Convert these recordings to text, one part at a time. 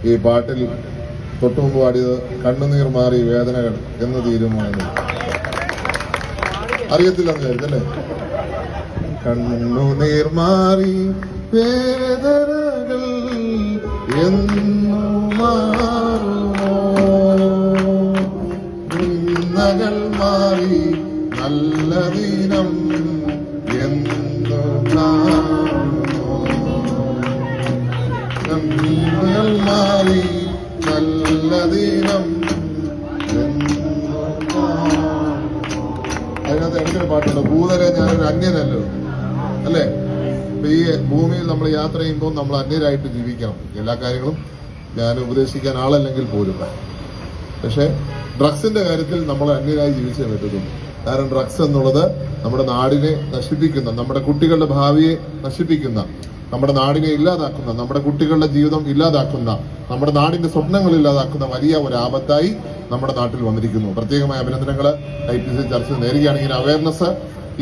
ഈ പാട്ടിൽ തൊട്ടുമുമ്പ് പാടിയത് കണ്ണുനീർ മാറി വേദനകൾ എന്ന് തീരുമാനം. അറിയത്തില്ലെന്ന് കരുതല്ലേ? കണ്ണുനീർ മാറി വേദനകൾ എന്നു മാറുമോ, നിന്ദകൾ മാറി നല്ല ദിനം എന്നു കാണുമോ, കണ്ണുകൾ മാറി നല്ല ദിനം എന്നു കാണുമോ. അതിനകത്ത് എനിക്കൊരു പാട്ടുണ്ട്, ഭൂതരെ ഞാനൊരു അന്യനല്ലോ, അല്ലേ? അപ്പൊ ഈ ഭൂമിയിൽ നമ്മൾ യാത്ര ചെയ്യുമ്പോൾ നമ്മൾ അന്യരായിട്ട് ജീവിക്കണം. എല്ലാ കാര്യങ്ങളും ഞാൻ ഉപദേശിക്കാൻ ആളല്ലെങ്കിൽ പോലും. പക്ഷെ ഡ്രഗ്സിന്റെ കാര്യത്തിൽ നമ്മൾ അന്യരായി ജീവിച്ചേ പറ്റുള്ളൂ. കാരണം ഡ്രഗ്സ് എന്നുള്ളത് നമ്മുടെ നാടിനെ നശിപ്പിക്കുന്ന, നമ്മുടെ കുട്ടികളുടെ ഭാവിയെ നശിപ്പിക്കുന്ന, നമ്മുടെ നാടിനെ ഇല്ലാതാക്കുന്ന, നമ്മുടെ കുട്ടികളുടെ ജീവിതം ഇല്ലാതാക്കുന്ന, നമ്മുടെ നാടിന്റെ സ്വപ്നങ്ങൾ ഇല്ലാതാക്കുന്ന വലിയ ഒരു ആപത്തായി നമ്മുടെ നാട്ടിൽ വന്നിരിക്കുന്നു. പ്രത്യേകമായ അഭിനന്ദനങ്ങൾ IPC ചർച്ച നേരുകയാണ്. ഇങ്ങനെ അവയർനെസ്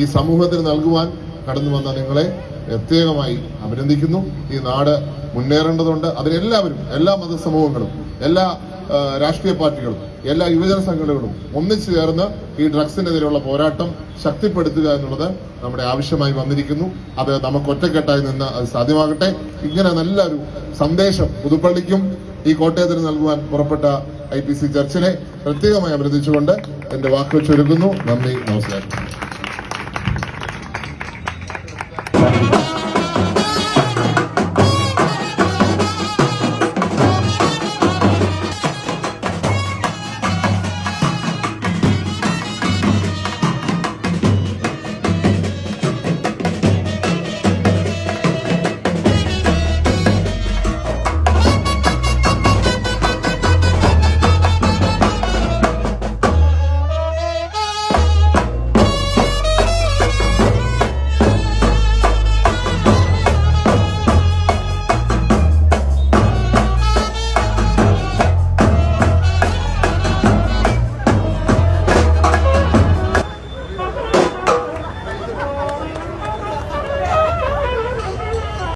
ഈ സമൂഹത്തിന് നൽകുവാൻ കടന്നു വന്ന നിങ്ങളെ പ്രത്യേകമായി അഭിനന്ദിക്കുന്നു. ഈ നാട് മുന്നേറേണ്ടതുണ്ട്. അതിനെല്ലാവരും, എല്ലാ മതസമൂഹങ്ങളും, എല്ലാ രാഷ്ട്രീയ പാർട്ടികളും, എല്ലാ യുവജന സംഘടനകളും ഒന്നിച്ചു ചേർന്ന് ഈ ഡ്രഗ്സിനെതിരെയുള്ള പോരാട്ടം ശക്തിപ്പെടുത്തുക എന്നുള്ളത് നമ്മുടെ ആവശ്യമായി വന്നിരിക്കുന്നു. അത് നമുക്ക് ഒറ്റക്കെട്ടായി നിന്ന് അത് സാധ്യമാകട്ടെ. ഇങ്ങനെ നല്ലൊരു സന്ദേശം പുതുപ്പള്ളിക്കും ഈ കോട്ടയത്തിന് നൽകുവാൻ പുറപ്പെട്ട IPC ചർച്ചിനെ പ്രത്യേകമായി അഭിനന്ദിച്ചുകൊണ്ട് എന്റെ വാക്കുകൾ ചുരുക്കുന്നു. നന്ദി, നമസ്കാരം.